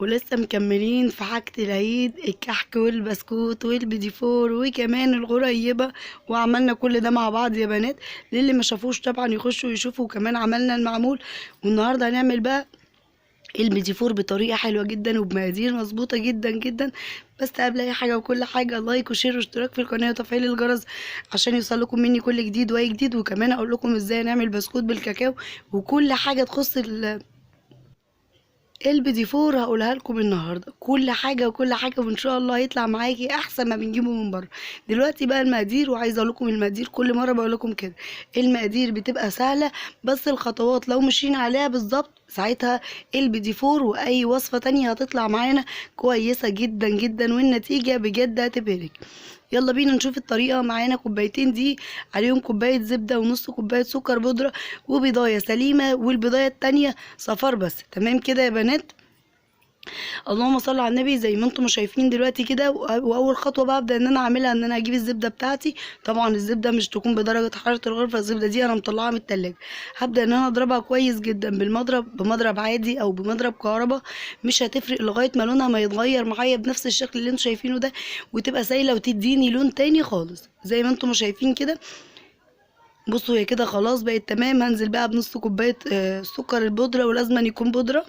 ولسه مكملين في حاجة العيد، الكحك والبسكوت والبيدي فور وكمان الغريبة. وعملنا كل ده مع بعض يا بنات. للي ما شافوش طبعا يخشوا يشوفوا، وكمان عملنا المعمول. والنهارده هنعمل بقى البيدي فور بطريقة حلوة جدا وبمقادير مظبوطة جدا جدا. بس قبل اي حاجة وكل حاجة، لايك وشير واشتراك في القناة وتفعيل الجرس عشان يوصلكم مني كل جديد واي جديد. وكمان اقول لكم ازاي نعمل بسكوت بالكاكاو وكل حاجة تخص البيدي فور هقولها لكم النهارده، كل حاجه وكل حاجه، وان شاء الله هيطلع معاكي احسن ما بنجيبه من بره. دلوقتي بقى المقادير، وعايزه اقول لكم المقادير كل مره بقول لكم كده. المقادير بتبقى سهله، بس الخطوات لو مشينا عليها بالظبط ساعتها البيدي فور واي وصفه تانية هتطلع معانا كويسه جدا جدا، والنتيجه بجد هتبهرك. يلا بينا نشوف الطريقة. معانا كوبايتين دي، عليهم كوباية زبدة ونص كوباية سكر بودرة وبيضاية سليمة، والبيضاية التانية صفار بس. تمام كده يا بنات؟ اللهم صل على النبي. زي ما انتم شايفين دلوقتي كده، واول خطوه بقى ابدا ان انا اعملها ان انا اجيب الزبده بتاعتي. طبعا الزبده مش تكون بدرجه حراره الغرفه، الزبده دي انا مطلعها من التلاجة. هبدا ان انا اضربها كويس جدا بالمضرب، بمضرب عادي او بمضرب كهرباء، مش هتفرق، لغايه ما لونها ما يتغير معايا بنفس الشكل اللي انتم شايفينه ده، وتبقى سايله وتديني لون تاني خالص زي ما انتم شايفين كده. بصوا هي كده خلاص بقت تمام. هنزل بقى بنص كوبايه سكر البودره، ولازم أن يكون بودره،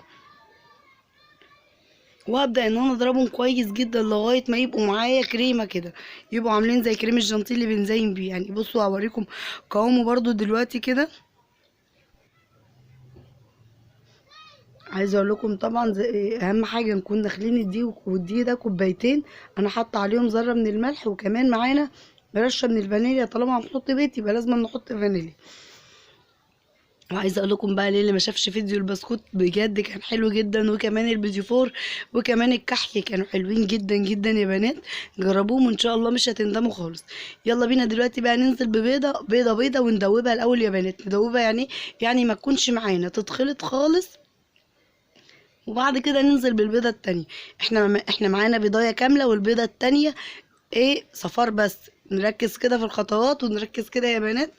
وابدا ان انا اضربهم كويس جدا لغايه ما يبقوا معايا كريمه كده، يبقوا عاملين زي كريم الجانتيه اللي بنزين بيه يعني. بصوا هوريكم قوامه برضو دلوقتي كده. عايزه اقول لكم طبعا اهم حاجه نكون داخلين الدقيق، والدقيق ده كوبايتين، انا حاطه عليهم ذره من الملح، وكمان معانا رشه من الفانيليا. طالما هنحط بيت يبقى لازم نحط فانيليا. وعايزه اقول لكم بقى ليه اللي ما شافش فيديو البسكوت بجد كان حلو جدا، وكمان البيدي فور وكمان الكحك كانوا حلوين جدا جدا يا بنات. جربوهم وان شاء الله مش هتندموا خالص. يلا بينا دلوقتي بقى ننزل ببيضه بيضه بيضه وندوبها الاول يا بنات. ندوبها يعني يعني ما تكونش معانا تتخلط خالص، وبعد كده ننزل بالبيضه التانية. احنا معانا بيضايه كامله، والبيضه التانية ايه صفار بس. نركز كده في الخطوات ونركز كده يا بنات.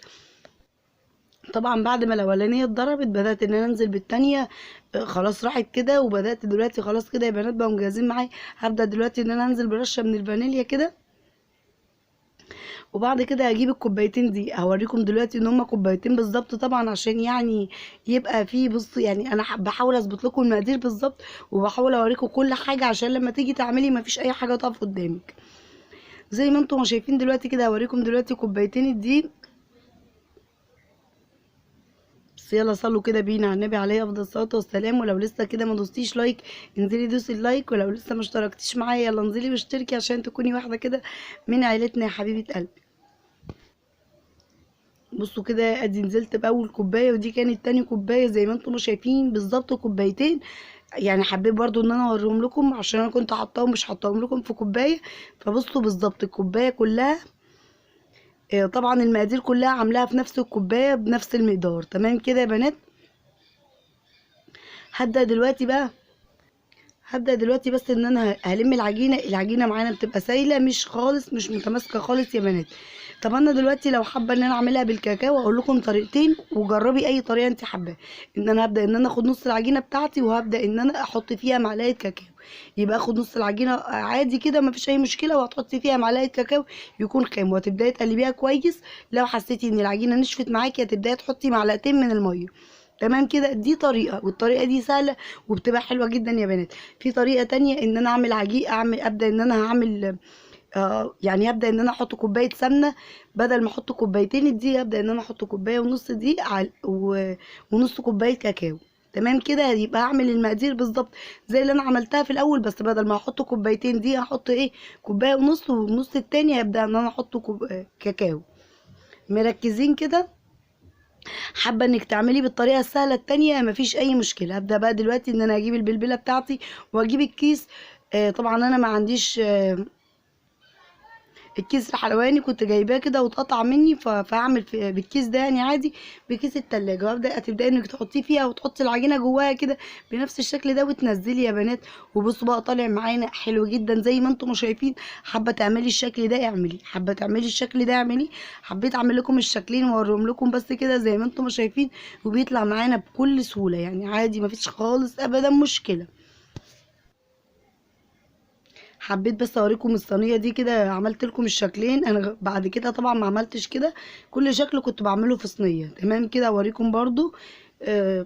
طبعا بعد ما الاولانيه اتضربت بدات ان انا انزل بالتانيه. خلاص راحت كده، وبدات دلوقتي خلاص كده يا بنات بقوا مجهزين معايا. هبدا دلوقتي ان انا انزل برشه من الفانيليا كده، وبعد كده هجيب الكوبايتين دي. هوريكم دلوقتي ان هما كوبايتين بالظبط طبعا، عشان يعني يبقى فيه، بص يعني انا بحاول اظبط لكم المقادير بالظبط، وبحاول اوريكم كل حاجه عشان لما تيجي تعملي مفيش اي حاجه تقف قدامك. زي ما انتم شايفين دلوقتي كده، هوريكم دلوقتي كوبايتين الدقيق. بس يلا صلوا كده بينا على النبي عليه افضل الصلاه والسلام. ولو لسه كده ما دوستيش لايك انزلي دوسي اللايك، ولو لسه ما اشتركتيش معايا يلا انزلي واشتركي عشان تكوني واحده كده من عيلتنا يا حبيبه قلبي. بصوا كده ادي نزلت باول كوبايه، ودي كانت تاني كوبايه زي ما انتم شايفين بالظبط كوبايتين. يعني حبيت برضو ان انا اوريهم لكم عشان انا كنت حاطاهم مش حاطاهم لكم في كوبايه. فبصوا بالظبط الكوبايه كلها، طبعا المقادير كلها عاملاها في نفس الكوبايه بنفس المقدار. تمام كده يا بنات؟ هبدا دلوقتي بقى هبدأ دلوقتي بس ان انا هلم العجينة معانا بتبقى سايلة مش خالص، مش متماسكة خالص يا بنات. طب انا دلوقتي لو حابة ان انا اعملها بالكاكاو اقول لكم طريقتين، وجربي اي طريقة انت حباها. ان انا هبدأ ان انا اخد نص العجينة بتاعتي، وهبدأ ان انا احط فيها معلقة كاكاو. يبقى اخد نص العجينة عادي كده مفيش اي مشكلة، وهتحطي فيها معلقة كاكاو يكون خام، وهتبدأي تقلبيها كويس. لو حسيتي ان العجينة نشفت معاكي هتبدأي تحطي معلقتين من المية. تمام كده؟ دي طريقة، والطريقة دي سهلة وبتبقى حلوة جدا يا بنات. في طريقة تانية ان انا اعمل عجيق، ابدأ ان انا هعمل يعني هبدأ ان انا احط كوباية سمنة. بدل ما احط كوبايتين الدقيق هبدأ ان انا احط كوباية ونص دقيق ونص كوباية كاكاو. تمام كده؟ يبقى هعمل المقادير بالظبط زي اللي انا عملتها في الاول، بس بدل ما احط كوبايتين دي هحط ايه كوباية ونص، والنص التاني هبدأ ان انا احط كاكاو. مركزين كده؟ حابه انك تعملي بالطريقه السهله التانية مفيش اي مشكله. هبدا بقى دلوقتي ان انا اجيب البلبله بتاعتي واجيب الكيس. طبعا انا ما عنديش الكيس الحلواني، كنت جايباه كده واتقطع مني، فهعمل بالكيس ده يعني عادي بكيس التلاجة. وابدا هتبداي انك تحطيه فيها وتحطي العجينه جواها كده بنفس الشكل ده وتنزلي يا بنات. وبصوا بقى طالع معانا حلو جدا زي ما انتم شايفين. حابه تعملي الشكل ده اعملي، حابه تعملي الشكل ده اعملي. حبيت اعمل لكم الشكلين واوريهم لكم بس كده زي ما انتم شايفين، وبيطلع معانا بكل سهوله يعني عادي مفيش خالص ابدا مشكله. حبيت بس اوريكم الصينيه دي كده، عملت لكم الشكلين. انا بعد كده طبعا ما عملتش كده، كل شكل كنت بعمله في صينيه. تمام كده اوريكم برضو. آه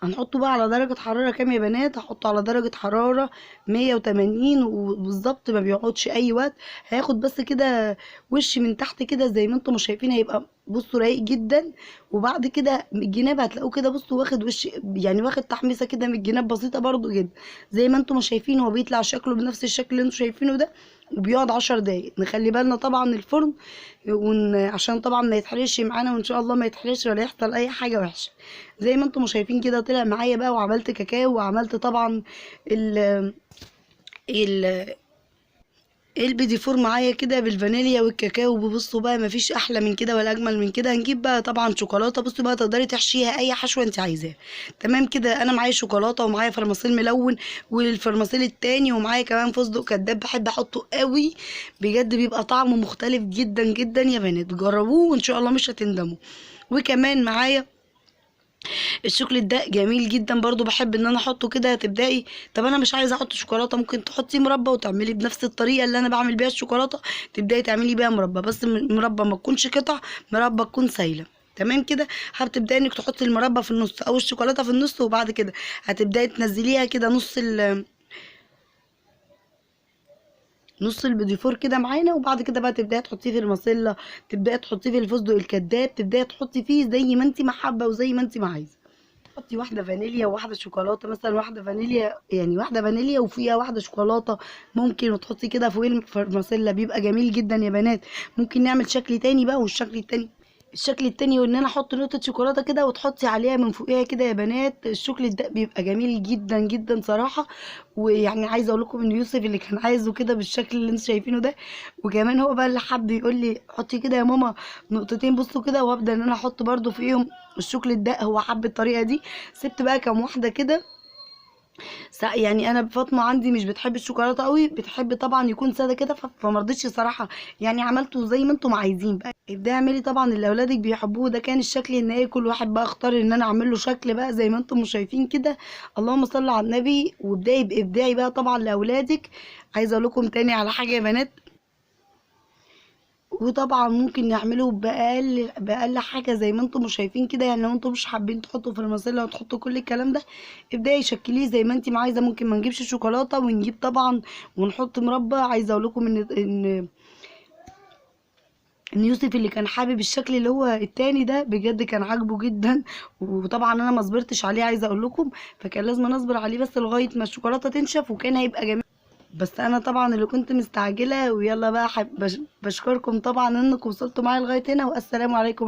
هنحطه بقى على درجة حرارة كام يا بنات؟ هحطه على درجة حرارة 180، وبالظبط ما بيقعدش اي وقت. هياخد بس كده وش من تحت كده زي ما انتم مش شايفين، هيبقى بصوا رايق جدا. وبعد كده الجناب هتلاقوه كده بصوا واخد وش، يعني واخد تحميصه كده من الجناب بسيطه برضو جدا زي ما انتم مش شايفين. هو بيطلع شكله بنفس الشكل اللي انتم شايفينه ده، وبيقعد 10 دقايق. نخلي بالنا طبعا الفرن عشان طبعا ما يتحرقش معانا، وان شاء الله ما يتحرقش ولا يحصل اي حاجه وحشه. زي ما انتم شايفين كده طلع معايا بقى، وعملت كاكاو، وعملت طبعا ال ال البيدي فور معايا كده بالفانيليا والكاكاو. بصوا بقى مفيش احلى من كده ولا اجمل من كده. هنجيب بقى طبعا شوكولاته، بصوا بقى تقدري تحشيها اي حشوه انت عايزاها. تمام كده انا معايا شوكولاته، ومعايا فرماسيل ملون، والفرماسيل التاني، ومعايا كمان فستق كداب بحب احطه قوي بجد، بيبقى طعمه مختلف جدا جدا يا بنات. جربوه وان شاء الله مش هتندموا. وكمان معايا الشوكليت ده جميل جدا برضو، بحب ان انا احطه كده. تبداي طب انا مش عايزه احط شوكولاته، ممكن تحطي مربى وتعملي بنفس الطريقه اللي انا بعمل بيها الشوكولاته. تبداي تعملي بيها مربى، بس مربى ما تكونش قطع، مربى تكون سايله. تمام كده. هتبداي انك تحطي المربى في النص او الشوكولاته في النص، وبعد كده هتبداي تنزليها كده نص البيديفور كده معانا. وبعد كده بقى تبداي تحطيه في المصله، تبداي تحطيه في الفستق الكداب، تبداي تحطي فيه زي ما انت ما حابه وزي ما انت ما عايزه. حطي واحده فانيليا وواحده شوكولاته، مثلا واحده فانيليا يعني واحده فانيليا وفيها واحده شوكولاته ممكن، وتحطي كده فوق الفرماسيلا بيبقى جميل جدا يا بنات. ممكن نعمل شكل تاني بقى، والشكل التاني ان انا احط نقطه شوكولاته كده وتحطي عليها من فوقيها كده يا بنات. الشوكليت ده بيبقى جميل جدا جدا صراحه. ويعني عايزه اقول لكم ان يوسف اللي كان عايزه كده بالشكل اللي انتوا شايفينه ده، وكمان هو بقى اللي حب يقول لي حطي كده يا ماما نقطتين بصوا كده، وابدا ان انا احط برده فيهم الشوكليت ده. هو حب الطريقه دي. سبت بقى كام واحده كده. يعني انا فاطمه عندي مش بتحب الشوكولاته قوي، بتحب طبعا يكون ساده كده، فما رضيتش صراحه. يعني عملته زي ما انتم عايزين بقى. ابداي اعملي طبعا اللي اولادك بيحبوه. ده كان الشكل النهائي. كل واحد بقى اختار ان انا اعمل له شكل بقى زي ما انتم مش شايفين كده. اللهم صل على النبي. وابداي بابداعي بقى طبعا لاولادك. عايزه اقول لكم تاني على حاجه يا بنات، وطبعا ممكن نعمله باقل حاجه زي ما انتم مش شايفين كده. يعني لو انتم مش حابين تحطوا في المصله وتحطوا كل الكلام ده، ابداي شكليه زي ما انت ما عايزه. ممكن ما نجيبش شوكولاته ونجيب طبعا ونحط مربى. عايزه اقول لكم ان يوسف اللي كان حابب الشكل اللي هو التاني ده بجد كان عاجبه جدا. وطبعا انا ما صبرتش عليه عايزه اقول لكم، فكان لازم اصبر عليه بس لغايه ما الشوكولاته تنشف، وكان هيبقى جميل. بس انا طبعا اللي كنت مستعجله. ويلا بقى بشكركم طبعا انكم وصلتوا معايا لغايه هنا، والسلام عليكم.